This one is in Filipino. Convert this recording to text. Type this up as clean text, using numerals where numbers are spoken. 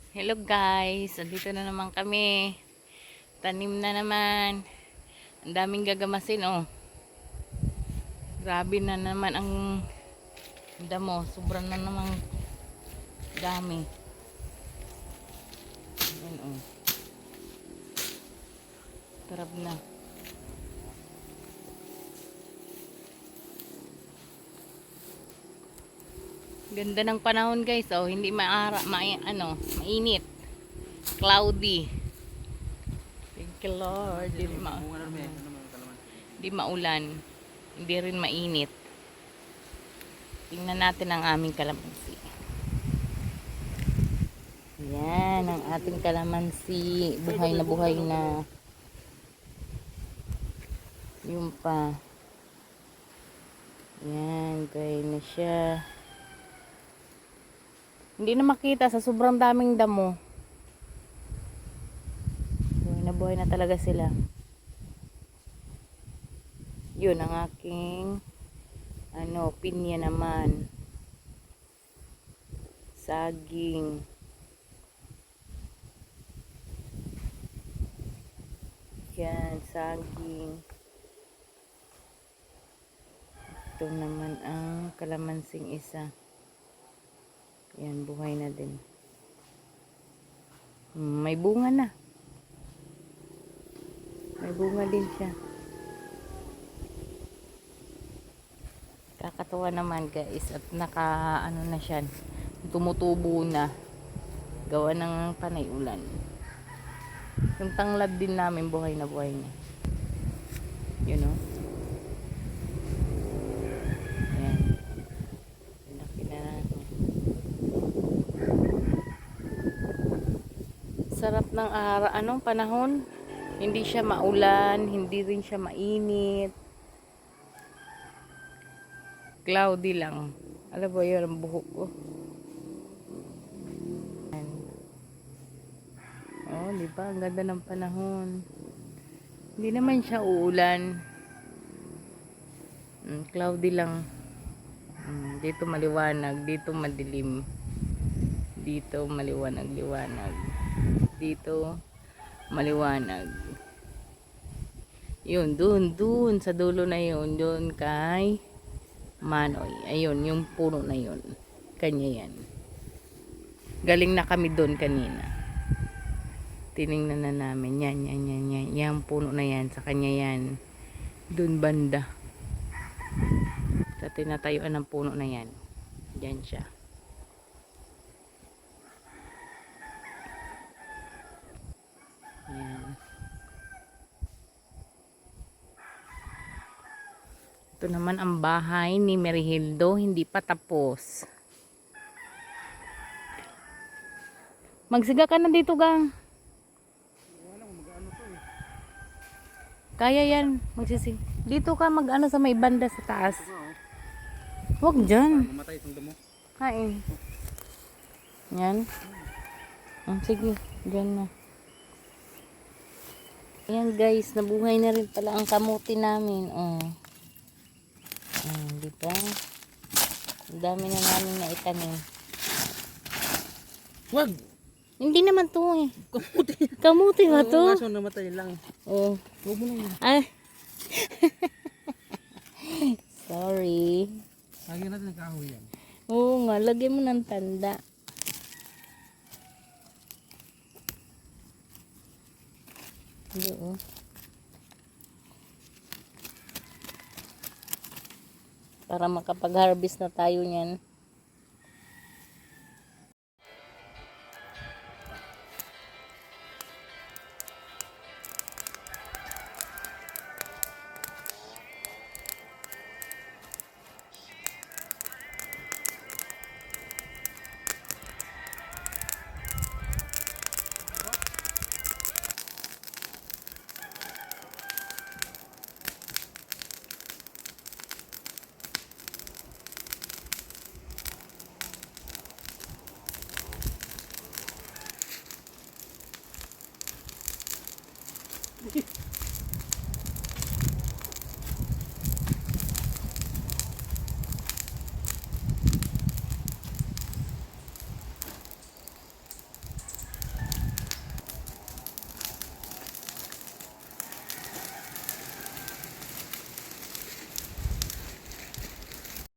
Hello guys, andito na naman kami. Tanim na naman. Ang daming gagamasin oh. Grabe na naman ang damo. Sobrang na namang dami. Ayan oh. Tarap na. Ganda ng panahon guys oh. Hindi mainit. Cloudy. Thank you Lord. Hindi maulan. Hindi rin mainit. Tingnan natin ang aming kalamansi. Yan ang ating kalamansi. Buhay na buhay na. Yung pa. Yan, gaya na siya. Hindi na makita sa sobrang daming damo. Buhay na talaga sila. Yun ang aking pinya naman. Saging. Yan, saging. Ito naman ang kalamansing isa. Yan, buhay na din. May bunga na. May bunga din siya. Kakatawa naman guys. At na siya. Tumutubo na. Gawa ng panay ulan. Yung tanglad din namin buhay na niya. You know? Ayan. Laki na. Sarap ng panahon. Hindi siya maulan, hindi rin siya mainit. Cloudy lang. Alam mo yun, ang buhok ko. Ayan. Oh, diba? Ang ganda ng panahon. Hindi naman siya uulan. Cloudy lang. Dito maliwanag, dito madilim. Dito maliwanag-liwanag. Dito maliwanag. Yun, dun sa dulo na yun, dun kay Manoy. Ayun, yung puno na yun. Kanya yan. Galing na kami dun kanina. Tiningnan na namin. Yan. Yung puno na yan. Sa kanya yan. Dun banda. Sa tinatayuan ng puno na yan. Yan siya. Yan. Ito naman ang bahay ni Merihildo, hindi pa tapos. Magsiga ka na dito, gang. Kaya yan, magsisig. Dito ka mag-ano sa may banda sa taas. Huwag dyan. Mamatay itong damo. Hain. Yan. Sige, dyan na. Ayan guys, nabuhay na rin pala ang kamuti namin. Diba? Ang dami na namin na itanim. Wag! Hindi naman to eh. Kamuti. Kamuti ba to? Oo, kaso namatay lang. Oh. Huwag mo na yun. Ay. Sorry. Lagyan natin ng kahoy yan. Oo nga, lagyan mo ng tanda. Oo. Para makapag-harvest na tayo niyan.